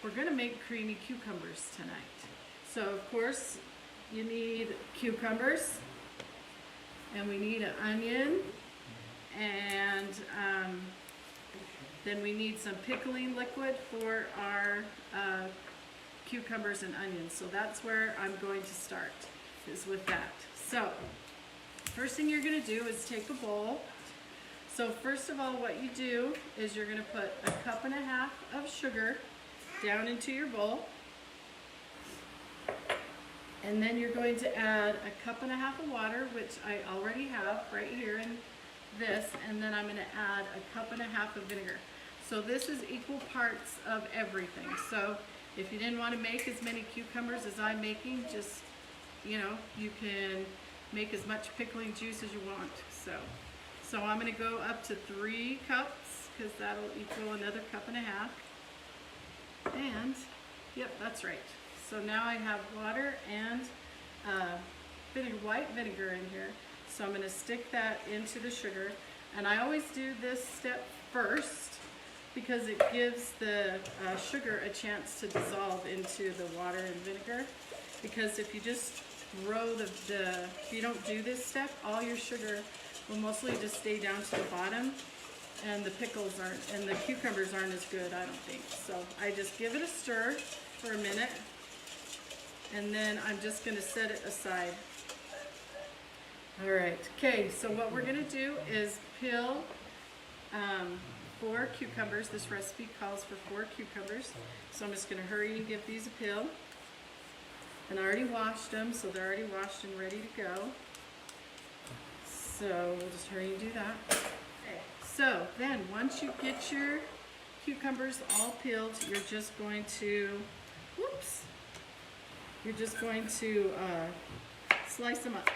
we're gonna make creamy cucumbers tonight. So of course, you need cucumbers, and we need an onion, and then we need some pickling liquid for our cucumbers and onions. So that's where I'm going to start, is with that. So first thing you're gonna do is take a bowl. So first of all, what you do is you're gonna put 1.5 cups of sugar down into your bowl. And then you're going to add 1.5 cups of water, which I already have right here in this, and then I'm going to add 1.5 cups of vinegar. So this is equal parts of everything. So if you didn't want to make as many cucumbers as I'm making, just, you know, you can make as much pickling juice as you want. So I'm going to go up to 3 cups, because that'll equal another 1.5 cups. And, yep, that's right. So now I have water and white vinegar in here. So I'm going to stick that into the sugar. And I always do this step first because it gives the sugar a chance to dissolve into the water and vinegar. Because if you just throw if you don't do this step, all your sugar will mostly just stay down to the bottom, and the pickles aren't, and the cucumbers aren't as good, I don't think. So I just give it a stir for a minute, and then I'm just gonna set it aside. All right, okay, so what we're gonna do is peel 4 cucumbers. This recipe calls for 4 cucumbers. So I'm just gonna hurry and give these a peel. And I already washed them, so they're already washed and ready to go. So we'll just hurry and do that. Okay. So then once you get your cucumbers all peeled, you're just going to, slice them up.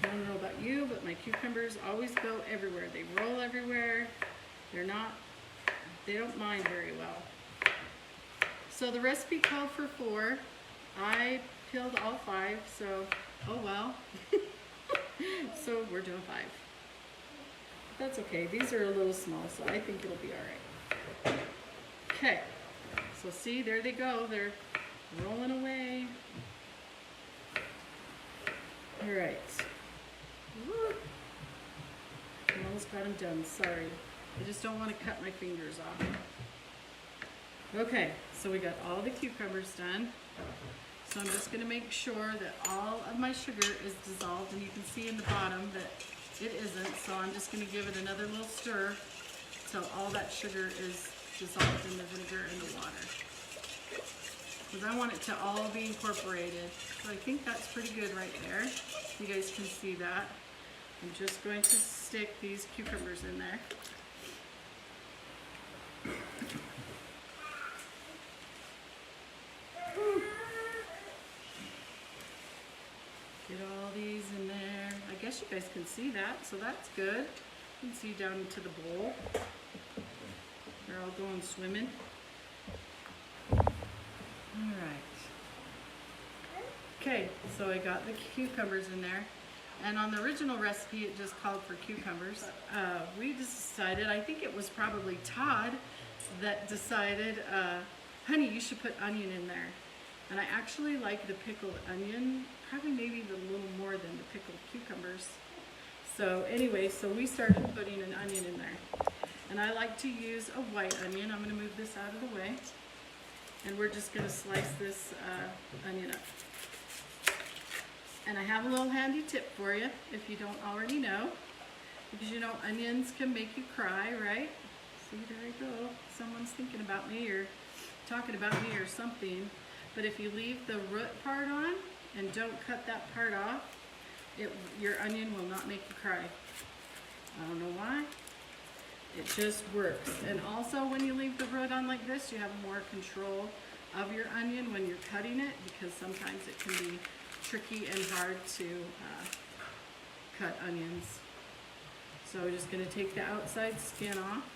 I don't know about you, but my cucumbers always go everywhere. They roll everywhere. They don't mind very well. So the recipe called for 4. I peeled all 5, so oh well. So we're doing 5. That's okay. These are a little small, so I think it'll be all right. Okay. So see, there they go. They're rolling away. All right. I almost got them done. Sorry. I just don't want to cut my fingers off. Okay, so we got all the cucumbers done. So I'm just going to make sure that all of my sugar is dissolved, and you can see in the bottom that it isn't. So I'm just going to give it another little stir till all that sugar is dissolved in the vinegar and the water. Because I want it to all be incorporated. So I think that's pretty good right there. You guys can see that. I'm just going to stick these cucumbers in there. Get all these in there. I guess you guys can see that, so that's good. You can see down into the bowl. They're all going swimming. All right. Okay, so I got the cucumbers in there. And on the original recipe, it just called for cucumbers. We decided, I think it was probably Todd that decided, honey, you should put onion in there. And I actually like the pickled onion, probably maybe even a little more than the pickled cucumbers. So anyway, so we started putting an onion in there. And I like to use a white onion. I'm gonna move this out of the way. And we're just gonna slice this onion up. And I have a little handy tip for you, if you don't already know. Because you know onions can make you cry, right? See, there I go. Someone's thinking about me or talking about me or something. But if you leave the root part on and don't cut that part off, your onion will not make you cry. I don't know why. It just works. And also when you leave the root on like this, you have more control of your onion when you're cutting it, because sometimes it can be tricky and hard to cut onions. So we're just going to take the outside skin off.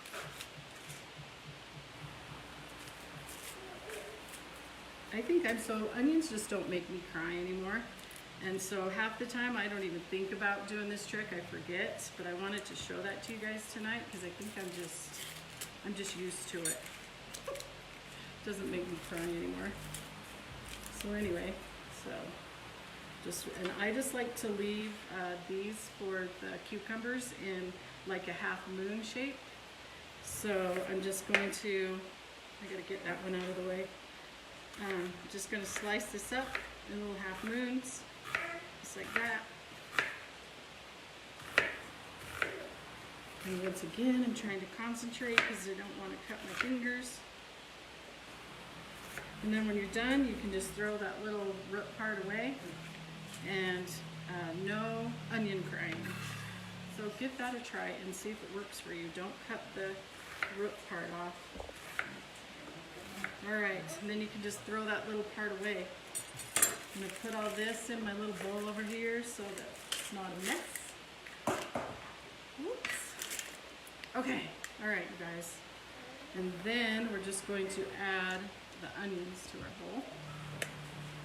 I think onions just don't make me cry anymore. And so half the time I don't even think about doing this trick, I forget. But I wanted to show that to you guys tonight because I think I'm just I'm just used to it. Doesn't make me cry anymore. So anyway, and I just like to leave these for the cucumbers in like a half moon shape. So I'm just going to, I gotta get that one out of the way. Just gonna slice this up in little half moons, just like that. And once again, I'm trying to concentrate because I don't want to cut my fingers. And then when you're done, you can just throw that little root part away, and no onion crying. So give that a try and see if it works for you. Don't cut the root part off. Alright, and then you can just throw that little part away. I'm going to put all this in my little bowl over here so that it's not a mess. Whoops. Okay, alright you guys. And then we're just going to add the onions to our bowl.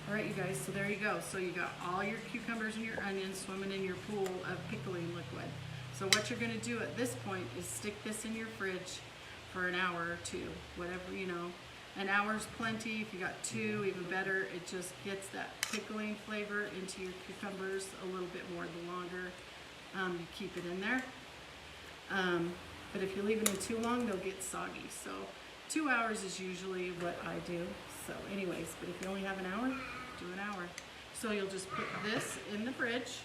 Alright you guys, so there you go. So you got all your cucumbers and your onions swimming in your pool of pickling liquid. So what you're going to do at this point is stick this in your fridge for an hour or two, whatever, you know. An hour's plenty. If you got 2, even better. It just gets that pickling flavor into your cucumbers a little bit more the longer you keep it in there. But if you leave them too long, they'll get soggy. So 2 hours is usually what I do. So anyways, but if you only have an hour, do an hour. So you'll just put this in the fridge,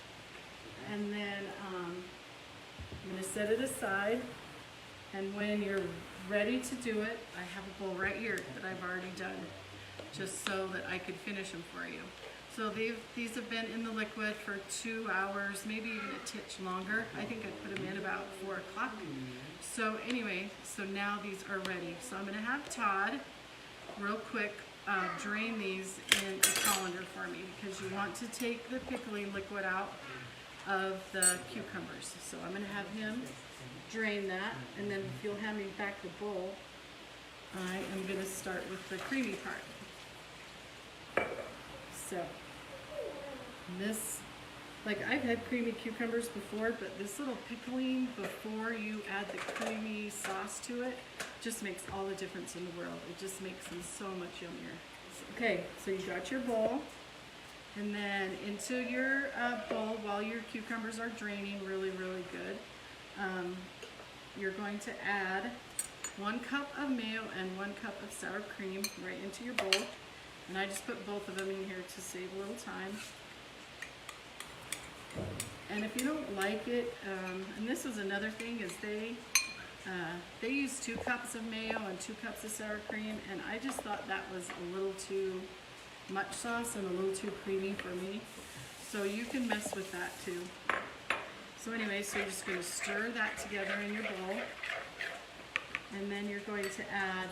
and then I'm going to set it aside. And when you're ready to do it, I have a bowl right here that I've already done, just so that I could finish them for you. So these have been in the liquid for 2 hours, maybe even a titch longer. I think I put them in about 4 o'clock. So anyway, so now these are ready. So I'm going to have Todd, real quick, drain these in a colander for me, because you want to take the pickling liquid out of the cucumbers. So I'm going to have him drain that, and then if you'll hand me back the bowl, I am going to start with the creamy part. So this, like, I've had creamy cucumbers before, but this little pickling before you add the creamy sauce to it just makes all the difference in the world. It just makes them so much yummier. Okay, so you got your bowl, and then into your bowl, while your cucumbers are draining really, really good, you're going to add 1 cup of mayo and 1 cup of sour cream right into your bowl. And I just put both of them in here to save a little time. And if you don't like it, and this is another thing, is they use 2 cups of mayo and 2 cups of sour cream, and I just thought that was a little too much sauce and a little too creamy for me. So you can mess with that too. So anyway, so you're just going to stir that together in your bowl, and then you're going to add,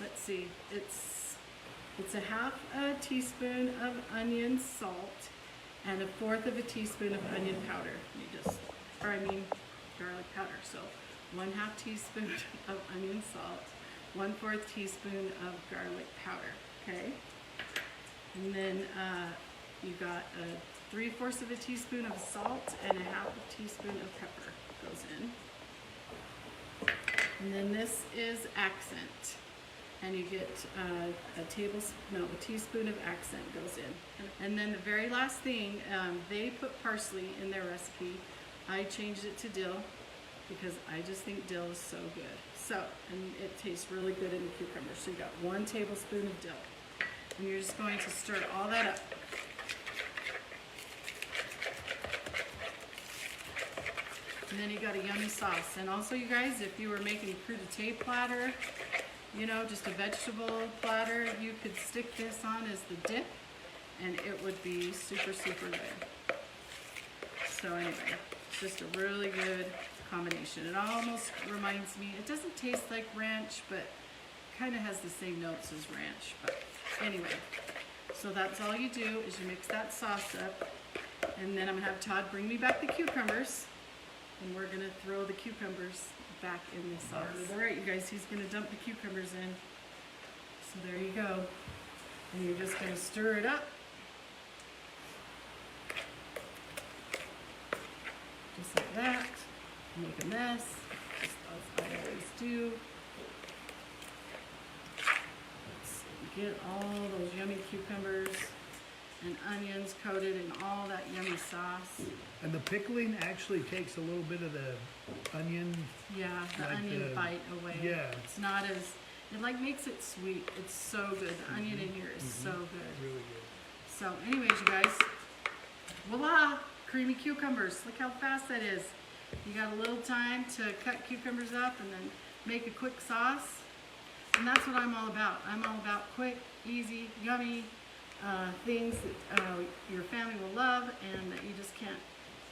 let's see, it's a half a teaspoon of onion salt and a 1/4 of a teaspoon of onion powder. Garlic powder. So 1/2 teaspoon of onion salt, 1/4 teaspoon of garlic powder. Okay, and then you got a 3/4 of a teaspoon of salt and a 1/2 teaspoon of pepper goes in. And then this is accent, and you get a teaspoon of accent goes in. And then the very last thing, they put parsley in their recipe. I changed it to dill because I just think dill is so good. So, and it tastes really good in the cucumber. So you got 1 tablespoon of dill, and you're just going to stir all that up. And then you got a yummy sauce. And also, you guys, if you were making a crudité platter, you know, just a vegetable platter, you could stick this on as the dip, and it would be super, super good. So anyway, it's just a really good combination. It almost reminds me, it doesn't taste like ranch, but kind of has the same notes as ranch. But anyway, so that's all you do is you mix that sauce up, and then I'm gonna have Todd bring me back the cucumbers, and we're gonna throw the cucumbers back in the sauce. All right, you guys, he's gonna dump the cucumbers in. So there you go. And you're just gonna stir it up. Just like that. make a mess, just as I always do. Let's get all those yummy cucumbers and onions coated in all that yummy sauce. And the pickling actually takes a little bit of the onion. Yeah, the Like onion the- bite away. yeah. It's not as, it like makes it sweet. It's so good. The onion in here is so good. Really good. So anyways, you guys, voila, creamy cucumbers. Look how fast that is. You got a little time to cut cucumbers up and then make a quick sauce. And that's what I'm all about. I'm all about quick, easy, yummy things that your family will love and that you just can't,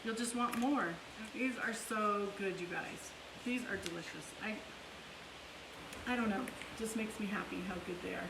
you'll just want more. These are so good, you guys. These are delicious. I don't know, it just makes me happy how good they are.